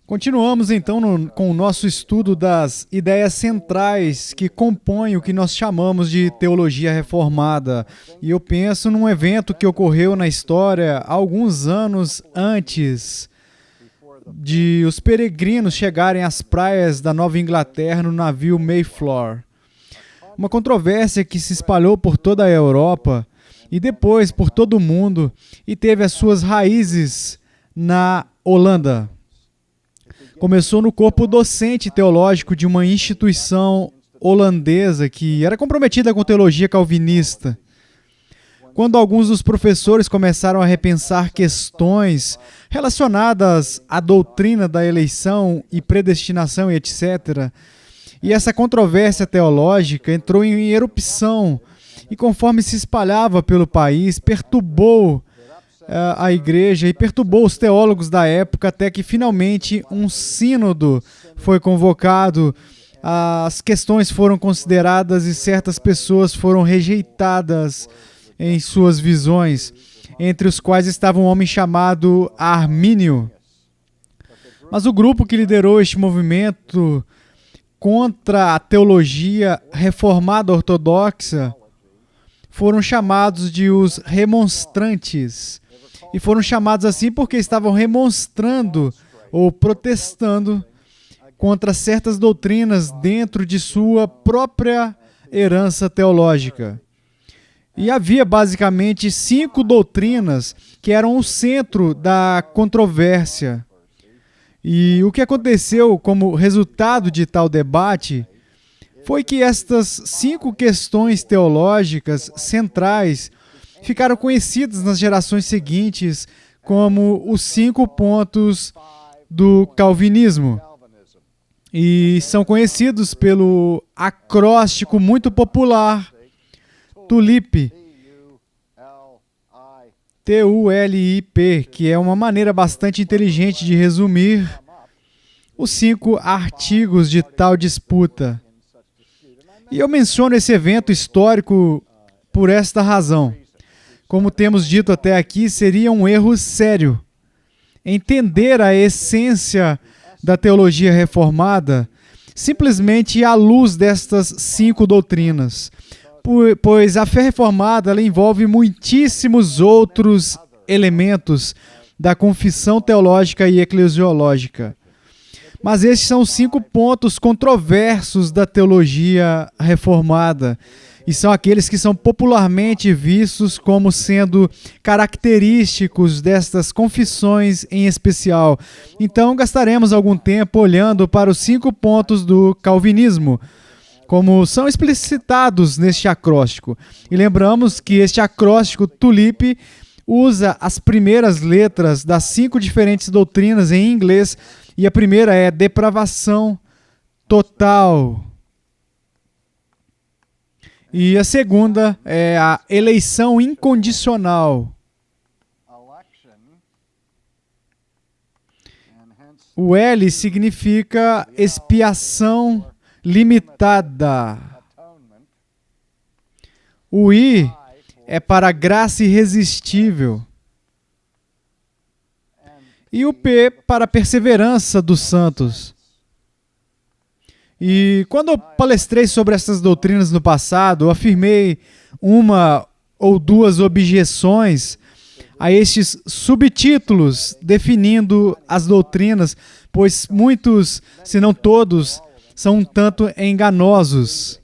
Continuamos então com o nosso estudo das ideias centrais que compõem o que nós chamamos de teologia reformada. E eu penso num evento que ocorreu na história alguns anos antes de os peregrinos chegarem às praias da Nova Inglaterra no navio Mayflower. Uma controvérsia que se espalhou por toda a Europa e depois por todo o mundo e teve as suas raízes na Holanda. Começou no corpo docente teológico de uma instituição holandesa que era comprometida com teologia calvinista. Quando alguns dos professores começaram a repensar questões relacionadas à doutrina da eleição e predestinação e etc., e essa controvérsia teológica entrou em erupção e, conforme se espalhava pelo país, perturbou a igreja e perturbou os teólogos da época até que finalmente um sínodo foi convocado, as questões foram consideradas e certas pessoas foram rejeitadas em suas visões, entre os quais estava um homem chamado Armínio. Mas o grupo que liderou este movimento contra a teologia reformada ortodoxa foram chamados de os remonstrantes. E foram chamados assim porque estavam remonstrando ou protestando contra certas doutrinas dentro de sua própria herança teológica. E havia basicamente 5 doutrinas que eram o centro da controvérsia. E o que aconteceu como resultado de tal debate foi que estas 5 questões teológicas centrais ficaram conhecidas nas gerações seguintes como os 5 pontos do calvinismo. E são conhecidos pelo acróstico muito popular TULIP, T-U-L-I-P, que é uma maneira bastante inteligente de resumir os 5 artigos de tal disputa. E eu menciono esse evento histórico por esta razão. Como temos dito até aqui, seria um erro sério entender a essência da teologia reformada simplesmente à luz destas 5 doutrinas, pois a fé reformada ela envolve muitíssimos outros elementos da confissão teológica e eclesiológica. Mas esses são os 5 pontos controversos da teologia reformada, e são aqueles que são popularmente vistos como sendo característicos destas confissões em especial. Então, gastaremos algum tempo olhando para os 5 pontos do calvinismo, como são explicitados neste acróstico. E lembramos que este acróstico TULIP usa as primeiras letras das 5 diferentes doutrinas em inglês, e a primeira é depravação total. E a segunda é a eleição incondicional. O L significa expiação limitada. O I é para graça irresistível. E o P para perseverança dos santos. E quando eu palestrei sobre essas doutrinas no passado, eu afirmei 1 ou 2 objeções a estes subtítulos definindo as doutrinas, pois muitos, se não todos, são um tanto enganosos.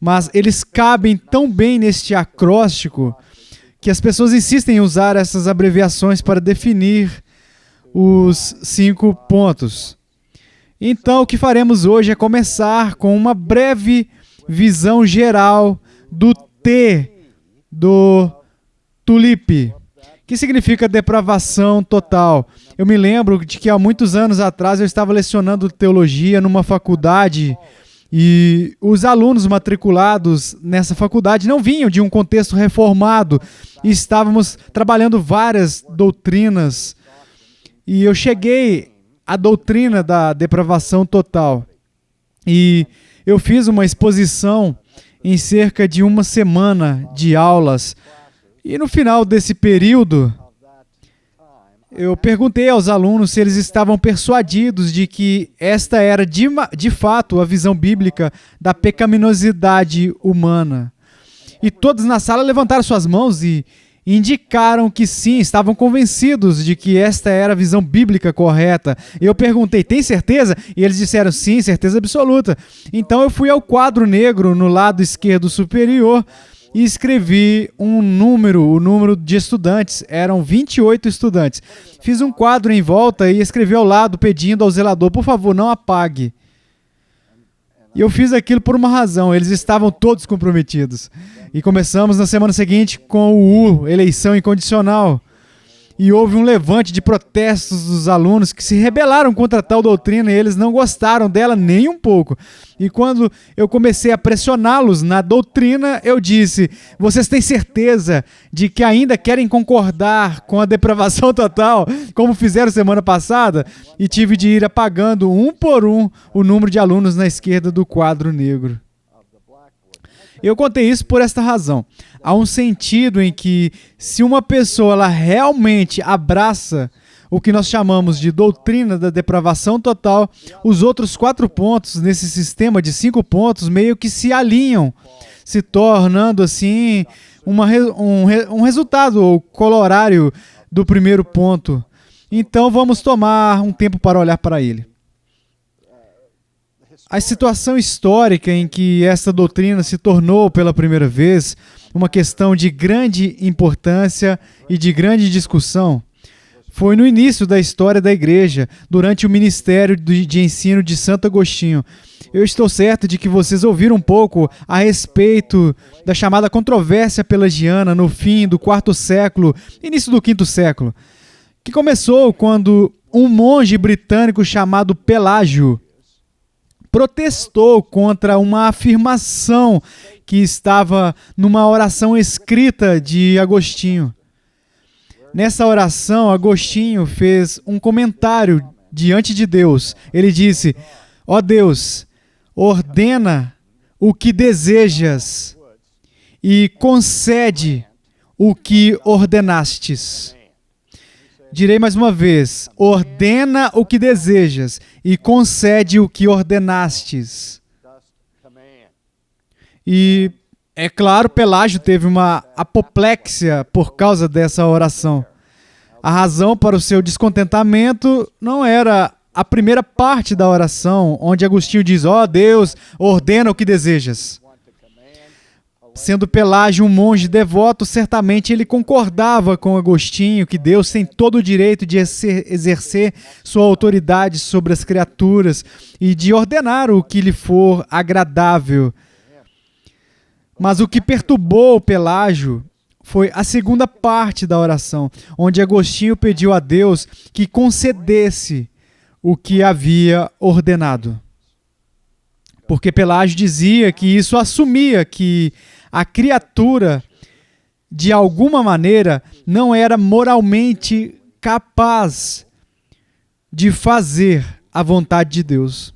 Mas eles cabem tão bem neste acróstico que as pessoas insistem em usar essas abreviações para definir os 5 pontos. Então, o que faremos hoje é começar com uma breve visão geral do T do TULIP, que significa depravação total. Eu me lembro de que há muitos anos atrás eu estava lecionando teologia numa faculdade e os alunos matriculados nessa faculdade não vinham de um contexto reformado e estávamos trabalhando várias doutrinas. E eu cheguei à doutrina da depravação total. E eu fiz uma exposição em cerca de 1 semana de aulas. E no final desse período, Eu perguntei aos alunos se eles estavam persuadidos de que esta era de fato a visão bíblica da pecaminosidade humana. E todos na sala levantaram suas mãos e indicaram que sim, estavam convencidos de que esta era a visão bíblica correta. Eu perguntei, tem certeza? E eles disseram sim, certeza absoluta. Então eu fui ao quadro negro no lado esquerdo superior e escrevi o número de estudantes. Eram 28 estudantes. Fiz um quadro em volta e escrevi ao lado pedindo ao zelador, por favor, não apague. E eu fiz aquilo por uma razão, eles estavam todos comprometidos. E começamos na semana seguinte com o eleição incondicional. E houve um levante de protestos dos alunos que se rebelaram contra tal doutrina e eles não gostaram dela nem um pouco. E quando eu comecei a pressioná-los na doutrina, eu disse, vocês têm certeza de que ainda querem concordar com a depravação total, como fizeram semana passada? E tive de ir apagando um por um o número de alunos na esquerda do quadro negro. Eu contei isso por esta razão. Há um sentido em que, se uma pessoa ela realmente abraça o que nós chamamos de doutrina da depravação total, os outros 4 pontos nesse sistema de 5 pontos meio que se alinham, se tornando assim um resultado ou corolário do primeiro ponto. Então vamos tomar um tempo para olhar para ele. A situação histórica em que esta doutrina se tornou pela primeira vez uma questão de grande importância e de grande discussão foi no início da história da igreja, durante o ministério de ensino de Santo Agostinho. Eu estou certo de que vocês ouviram um pouco a respeito da chamada controvérsia pelagiana no fim do IV século, início do V século, que começou quando um monge britânico chamado Pelágio protestou contra uma afirmação que estava numa oração escrita de Agostinho. Nessa oração, Agostinho fez um comentário diante de Deus. Ele disse, ó Deus, ordena o que desejas e concede o que ordenastes. Direi mais uma vez, ordena o que desejas e concede o que ordenastes. E, é claro, Pelágio teve uma apoplexia por causa dessa oração. A razão para o seu descontentamento não era a primeira parte da oração, onde Agostinho diz, ó Deus, ordena o que desejas. Sendo Pelágio um monge devoto, certamente ele concordava com Agostinho que Deus tem todo o direito de exercer sua autoridade sobre as criaturas e de ordenar o que lhe for agradável. Mas o que perturbou Pelágio foi a segunda parte da oração, onde Agostinho pediu a Deus que concedesse o que havia ordenado. Porque Pelágio dizia que isso assumia que a criatura, de alguma maneira, não era moralmente capaz de fazer a vontade de Deus.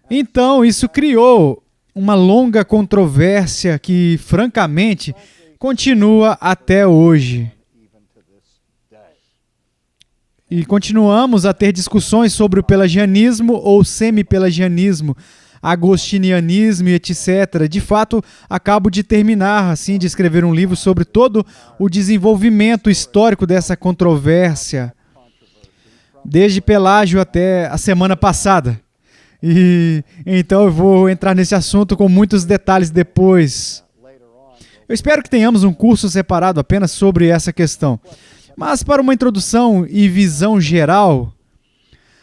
Então, isso criou uma longa controvérsia que, francamente, continua até hoje. E continuamos a ter discussões sobre o pelagianismo ou semi-pelagianismo, agostinianismo e etc. De fato, acabo de terminar, assim, de escrever um livro sobre todo o desenvolvimento histórico dessa controvérsia, desde Pelágio até a semana passada. E então eu vou entrar nesse assunto com muitos detalhes depois. Eu espero que tenhamos um curso separado apenas sobre essa questão. Mas para uma introdução e visão geral,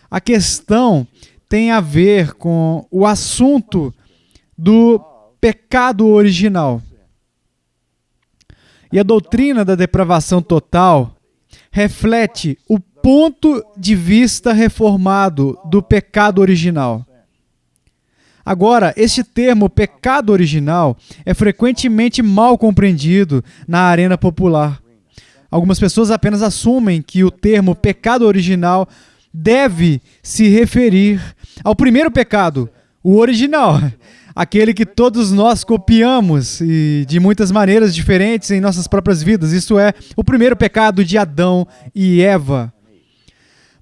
a questão tem a ver com o assunto do pecado original. E a doutrina da depravação total reflete o ponto de vista reformado do pecado original. Agora, este termo pecado original é frequentemente mal compreendido na arena popular. Algumas pessoas apenas assumem que o termo pecado original deve se referir ao primeiro pecado, O original, aquele que todos nós copiamos e de muitas maneiras diferentes em nossas próprias vidas. Isso é o primeiro pecado de Adão e Eva.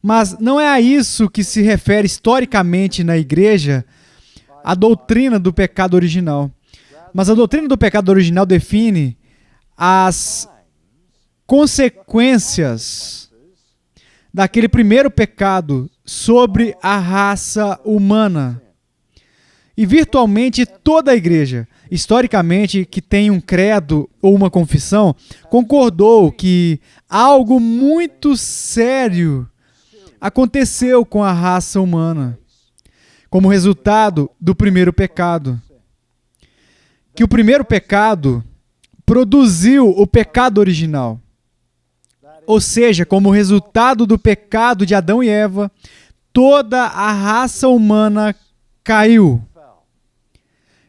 Mas não é a isso que se refere historicamente na igreja a doutrina do pecado original. Mas a doutrina do pecado original define as consequências daquele primeiro pecado sobre a raça humana. E virtualmente toda a igreja, historicamente, que tem um credo ou uma confissão, concordou que algo muito sério aconteceu com a raça humana, como resultado do primeiro pecado. Que o primeiro pecado produziu o pecado original. Ou seja, como resultado do pecado de Adão e Eva, toda a raça humana caiu.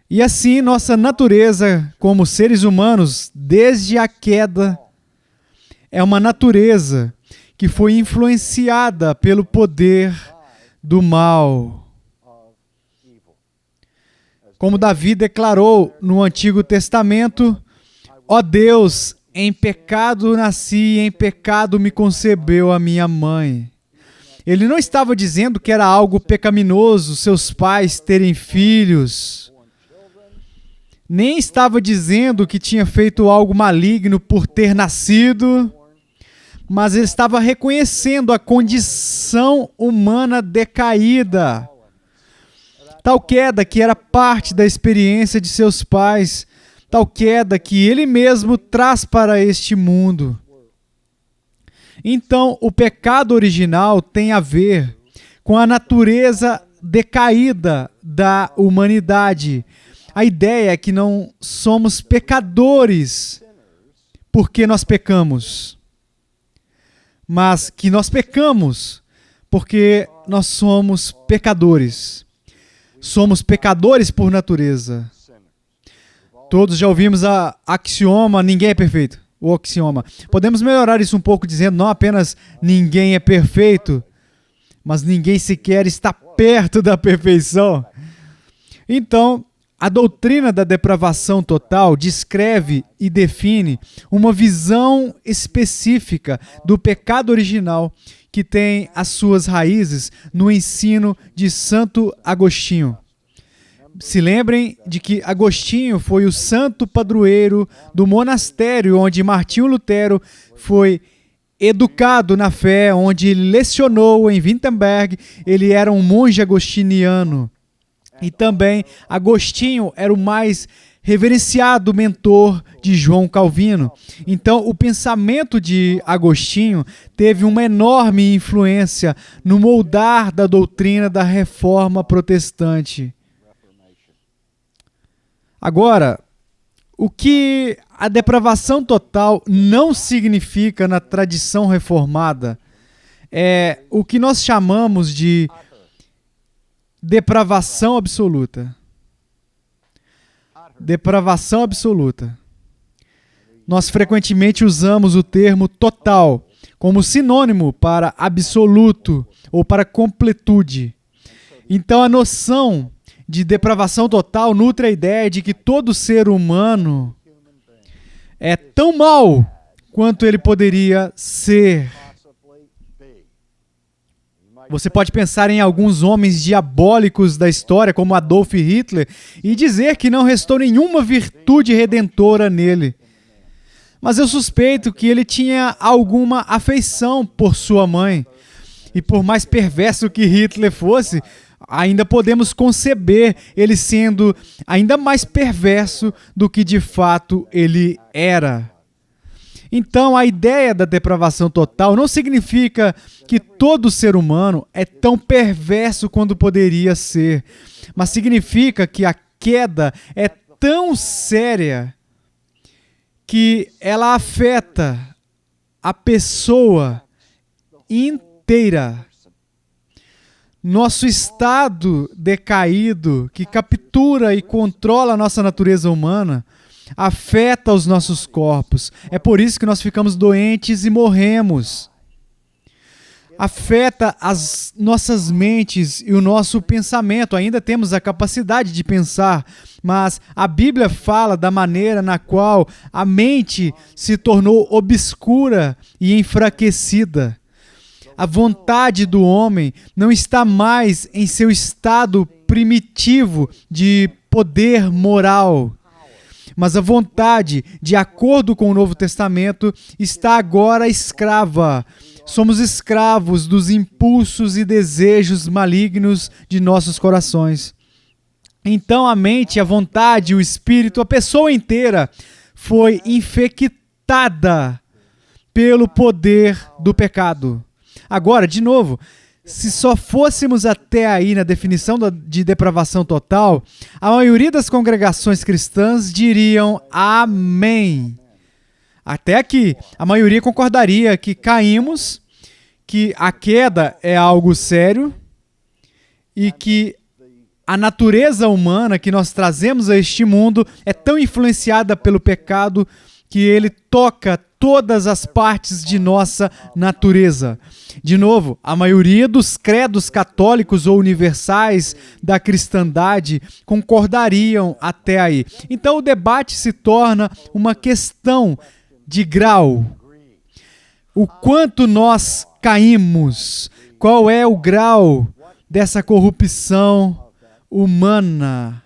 E assim, nossa natureza como seres humanos, desde a queda, é uma natureza que foi influenciada pelo poder do mal. Como Davi declarou no Antigo Testamento, ó Deus, em pecado nasci, em pecado me concebeu a minha mãe. Ele não estava dizendo que era algo pecaminoso seus pais terem filhos. Nem estava dizendo que tinha feito algo maligno por ter nascido, mas ele estava reconhecendo a condição humana decaída. Tal queda que era parte da experiência de seus pais, tal queda que ele mesmo traz para este mundo. Então, o pecado original tem a ver com a natureza decaída da humanidade. A ideia é que não somos pecadores porque nós pecamos, mas que nós pecamos porque nós somos pecadores. Somos pecadores por natureza. Todos já ouvimos a axioma, ninguém é perfeito. O axioma. Podemos melhorar isso um pouco dizendo não apenas ninguém é perfeito, mas ninguém sequer está perto da perfeição. Então, a doutrina da depravação total descreve e define uma visão específica do pecado original que tem as suas raízes no ensino de Santo Agostinho. Se lembrem de que Agostinho foi o santo padroeiro do monastério onde Martinho Lutero foi educado na fé, onde ele lecionou em Wittenberg. Ele era um monge agostiniano. E também Agostinho era o mais reverenciado mentor de João Calvino. Então, o pensamento de Agostinho teve uma enorme influência no moldar da doutrina da Reforma Protestante. Agora, o que a depravação total não significa na tradição reformada é o que nós chamamos de depravação absoluta. Depravação absoluta. Nós frequentemente usamos o termo total como sinônimo para absoluto ou para completude. Então a noção de depravação total nutre a ideia de que todo ser humano é tão mau quanto ele poderia ser. Você pode pensar em alguns homens diabólicos da história, como Adolf Hitler, e dizer que não restou nenhuma virtude redentora nele. Mas eu suspeito que ele tinha alguma afeição por sua mãe. E por mais perverso que Hitler fosse, ainda podemos conceber ele sendo ainda mais perverso do que de fato ele era. Então, a ideia da depravação total não significa que todo ser humano é tão perverso quanto poderia ser, mas significa que a queda é tão séria que ela afeta a pessoa inteira. Nosso estado decaído, que captura e controla a nossa natureza humana, afeta os nossos corpos. É por isso que nós ficamos doentes e morremos. afeta as nossas mentes e o nosso pensamento. Ainda temos a capacidade de pensar, mas a Bíblia fala da maneira na qual a mente se tornou obscura e enfraquecida. A vontade do homem não está mais em seu estado primitivo de poder moral, mas a vontade, de acordo com o Novo Testamento, está agora escrava. Somos escravos dos impulsos e desejos malignos de nossos corações. Então a mente, a vontade, o espírito, a pessoa inteira foi infectada pelo poder do pecado. Agora, de novo, se só fôssemos até aí na definição de depravação total, a maioria das congregações cristãs diriam amém. Até aqui, a maioria concordaria que caímos, que a queda é algo sério e que a natureza humana que nós trazemos a este mundo é tão influenciada pelo pecado que ele toca todas as partes de nossa natureza. De novo, a maioria dos credos católicos ou universais da cristandade concordariam até aí. Então o debate se torna uma questão de grau. O quanto nós caímos, qual é o grau dessa corrupção humana.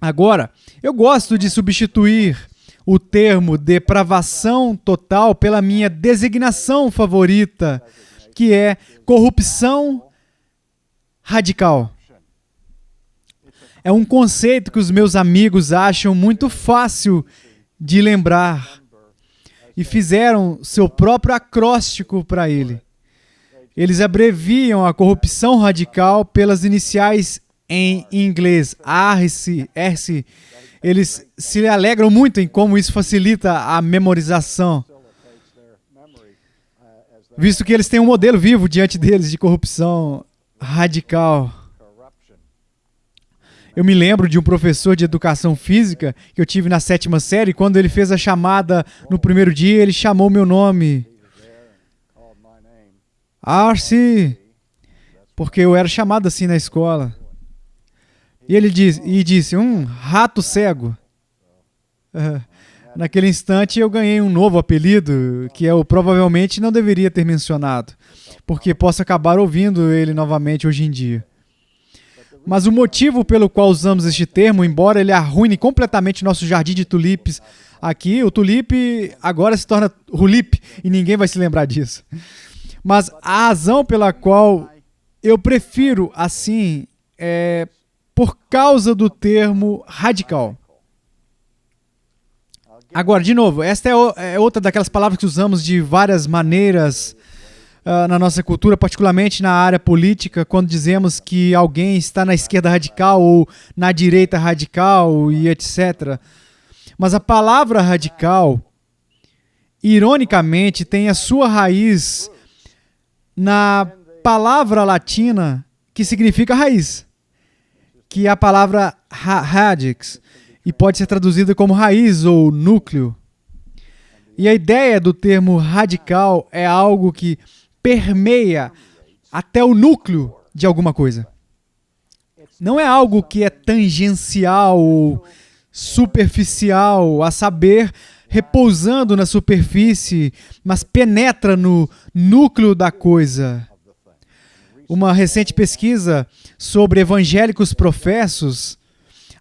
Agora, eu gosto de substituir o termo depravação total pela minha designação favorita, que é corrupção radical. É um conceito que os meus amigos acham muito fácil de lembrar e fizeram seu próprio acróstico para ele. Eles abreviam a corrupção radical pelas iniciais em inglês, RC. Eles se alegram muito em como isso facilita a memorização, visto que eles têm um modelo vivo diante deles de corrupção radical. Eu me lembro de um professor de educação física que eu tive na 7ª série. Quando ele fez a chamada no primeiro dia, ele chamou meu nome. Arce, porque eu era chamado assim na escola. E ele disse, rato cego. Naquele instante eu ganhei um novo apelido, que eu provavelmente não deveria ter mencionado, porque posso acabar ouvindo ele novamente hoje em dia. Mas o motivo pelo qual usamos este termo, embora ele arruine completamente nosso jardim de tulipes aqui, o tulipe agora se torna rulip e ninguém vai se lembrar disso. Mas a razão pela qual eu prefiro assim é por causa do termo radical. Agora, de novo, esta é outra daquelas palavras que usamos de várias maneiras na nossa cultura, particularmente na área política, quando dizemos que alguém está na esquerda radical ou na direita radical e etc. Mas a palavra radical, ironicamente, tem a sua raiz na palavra latina que significa raiz, que é a palavra radix, e pode ser traduzida como raiz ou núcleo. E a ideia do termo radical é algo que permeia até o núcleo de alguma coisa. Não é algo que é tangencial ou superficial, a saber, repousando na superfície, mas penetra no núcleo da coisa. Uma recente pesquisa sobre evangélicos professos,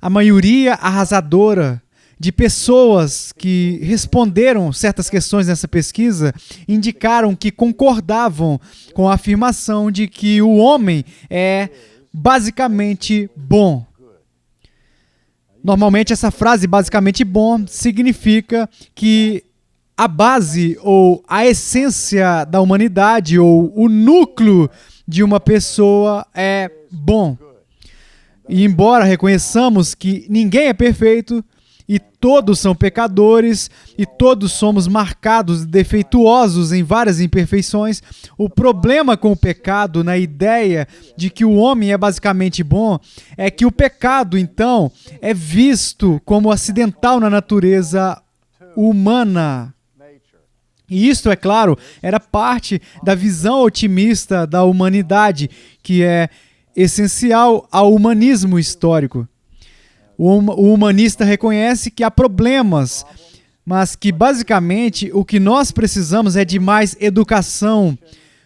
a maioria arrasadora de pessoas que responderam certas questões nessa pesquisa indicaram que concordavam com a afirmação de que o homem é basicamente bom. Normalmente essa frase basicamente bom significa que a base ou a essência da humanidade ou o núcleo de uma pessoa é bom. E embora reconheçamos que ninguém é perfeito, e todos são pecadores, e todos somos marcados, defeituosos em várias imperfeições, o problema com o pecado, na ideia de que o homem é basicamente bom, é que o pecado, então, é visto como acidental na natureza humana. E isto, é claro, era parte da visão otimista da humanidade, que é essencial ao humanismo histórico. O humanista reconhece que há problemas, mas que basicamente o que nós precisamos é de mais educação,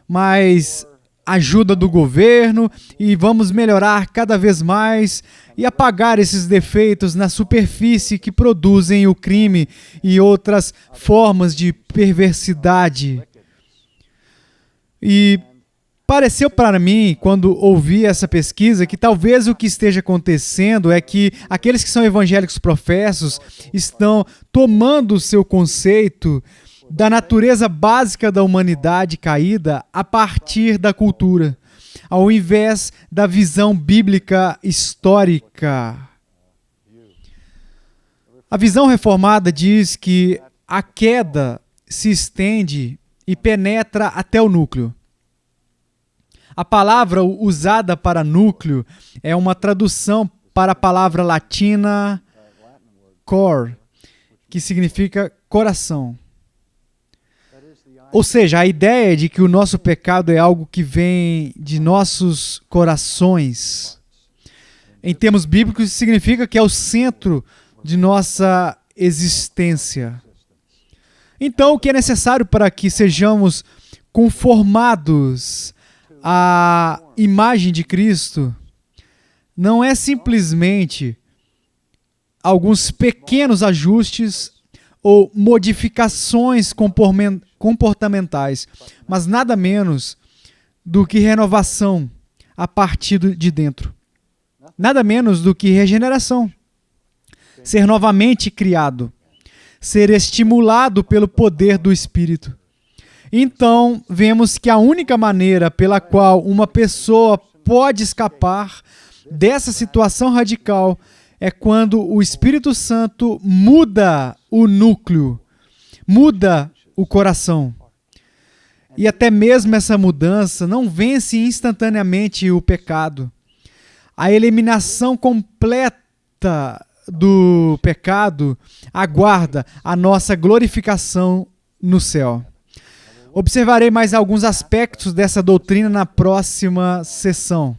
mais ajuda do governo, e vamos melhorar cada vez mais e apagar esses defeitos na superfície que produzem o crime e outras formas de perversidade. E pareceu para mim, quando ouvi essa pesquisa, que talvez o que esteja acontecendo é que aqueles que são evangélicos professos estão tomando o seu conceito da natureza básica da humanidade caída a partir da cultura, ao invés da visão bíblica histórica. A visão reformada diz que a queda se estende e penetra até o núcleo. A palavra usada para núcleo é uma tradução para a palavra latina cor, que significa coração. Ou seja, a ideia de que o nosso pecado é algo que vem de nossos corações. Em termos bíblicos, isso significa que é o centro de nossa existência. Então, o que é necessário para que sejamos conformados à imagem de Cristo não é simplesmente alguns pequenos ajustes ou modificações comportamentais, mas nada menos do que renovação a partir de dentro. Nada menos do que regeneração. Ser novamente criado. Ser estimulado pelo poder do Espírito. Então, vemos que a única maneira pela qual uma pessoa pode escapar dessa situação radical é quando o Espírito Santo muda o núcleo, muda o coração. E até mesmo essa mudança não vence instantaneamente o pecado. A eliminação completa do pecado aguarda a nossa glorificação no céu. Observarei mais alguns aspectos dessa doutrina na próxima sessão.